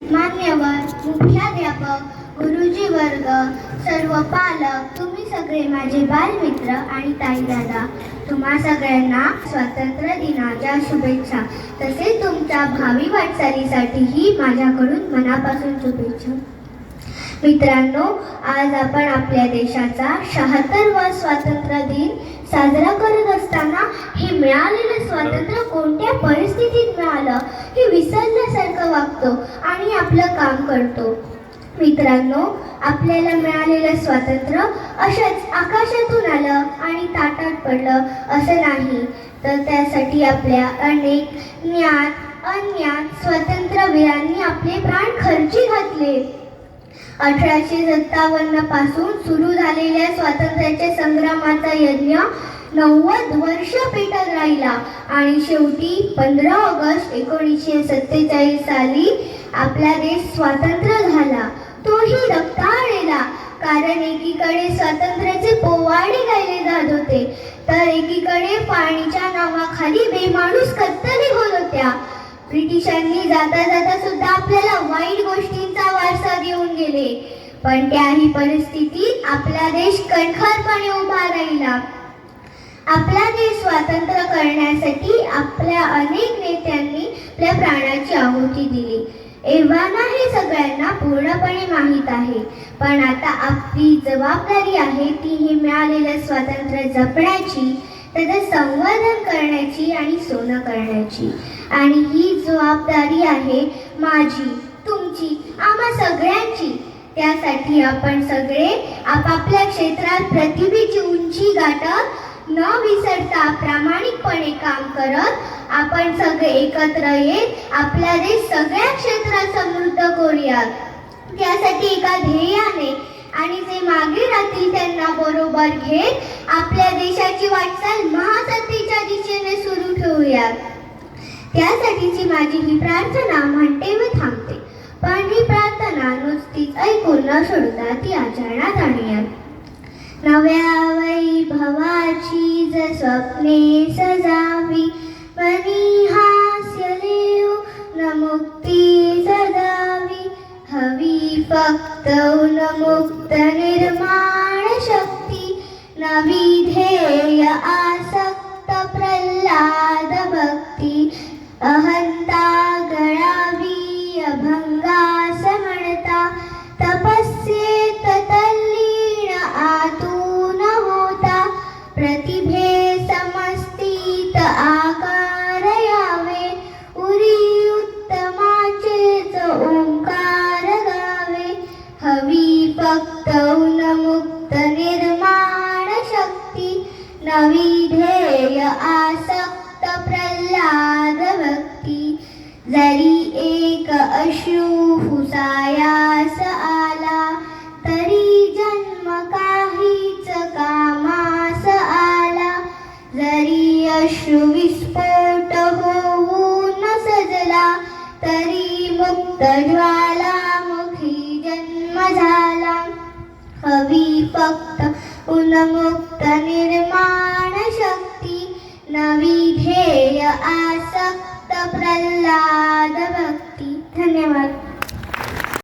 मान्यवर, मुख्याध्यापक, गुरुजी वर्ग, सर्व पालक, तुम्ही सगळे माझे बालमित्र आणि ताई दादा, तुम्हा सगळ्यांना स्वातंत्र्य दिनाच्या शुभेच्छा. तसेच तुमच्या भावी वाटचालीसाठीही माझ्याकडून मनापासून शुभेच्छा. मित्रांनो, आज आपण आपल्या देशाचा 76वा स्वातंत्र्य दिन साजरा करत असताना हे मिळालेलं स्वातंत्र्य कोणत्या परिस्थितीत मिळालं हे विसरल्यासारखं वागतो आणि आपलं काम करतो. मित्रांनो, आपल्याला मिळालेलं स्वातंत्र्य असंच आकाशातून आलं आणि ताटात पडलं असं नाही, तर त्यासाठी आपल्या अनेक ज्ञात अज्ञात स्वातंत्र्यवीरांनी आपले प्राण खर्ची घातले. 1857 पासून सुरू झालेल्या स्वातंत्र्याच्या संग्रामाचा यज्ञ 90 वर्ष पेटत राहिला आणि शेवटी 15 ऑगस्ट 1947 साली आपला देश स्वतंत्र झाला. तोही रक्ताळलेला, कारण एकीकडे स्वातंत्र्याचे पोवाडे गायले जात होते, तर एकीकडे फाळणीच्या नावाखाली बेमाणूस कत्तली होत होत्या. ब्रिटिशांनी जाता जाता सुद्धा आपल्याला वाईट गोष्टींचा वारसा देऊन गेले, पण त्याही परिस्थितीत आपला देश कणखरपणे उभा राहिला. आपला देश स्वतंत्र करण्यासाठी आपल्या अनेक नेत्यांनी आपल्या प्राणाची आहुती दिली. एव्हाना हे सगळ्यांना पूर्णपणे माहीत आहे, पण आता आपली जबाबदारी आहे ती हे मिळालेलं स्वातंत्र्य जपण्याची, त्याचं संवर्धन करण्याची आणि सोनं करण्याची. आणि ही जबाबदारी आहे माझी, तुमची, आम्हा सगळ्यांची. त्यासाठी आपण सगळे आपापल्या क्षेत्रात प्रतिभेची उंची गाठत न विसरता प्रामाणिकपणे काम करत आपण सगळे एकत्र येत आपला देश सगळ्या क्षेत्रात समृद्ध करूयात. त्यासाठी एका ध्येयाने आणि जे मागे राहतील त्यांना बरोबर घेत आपल्या देशाची वाटचाल महासत्तेच्या दिशेने सुरू ठेवूयात. त्यासाठीची माझी ही प्रार्थना म्हणते व थांबते, पण ही प्रार्थना नुसतीच ऐकून न सोडता ती आचरणात आणूयात. नव्या वैभवाची ज स्वप्ने सजावी, मनी हास्य देऊ न मुक्ती जगावी, हवी फक्त उन्मुक्त निर्माण शक्ती, नवी ध्येय आसक्त प्रल्हाद भक्ती, अहंता गळावी अभंगास म्हणता, तपस्येत तल्लीन आतून होता, प्रतिभे समस्तीत आकार यावे, उरी उत्तमाचेच ओंकार गावे, हवी फक्त उन्मुक्त निर्माण शक्ती, नवी ध्येय आसक्त प्रल्हाद भक्ती. जरी एक अश्रू फुसायास आला, तरी जन्म काहीच कामास आला, जरी अश्रू विस्फोट होऊन सजला, तरी मुक्त ज्वालामुखी जन्म झाला, हवी फक्त उन्मुक्त निर्माण शक्ती, नवी ध्येय आसक्त प्रल्हाद भक्ती. धन्यवाद.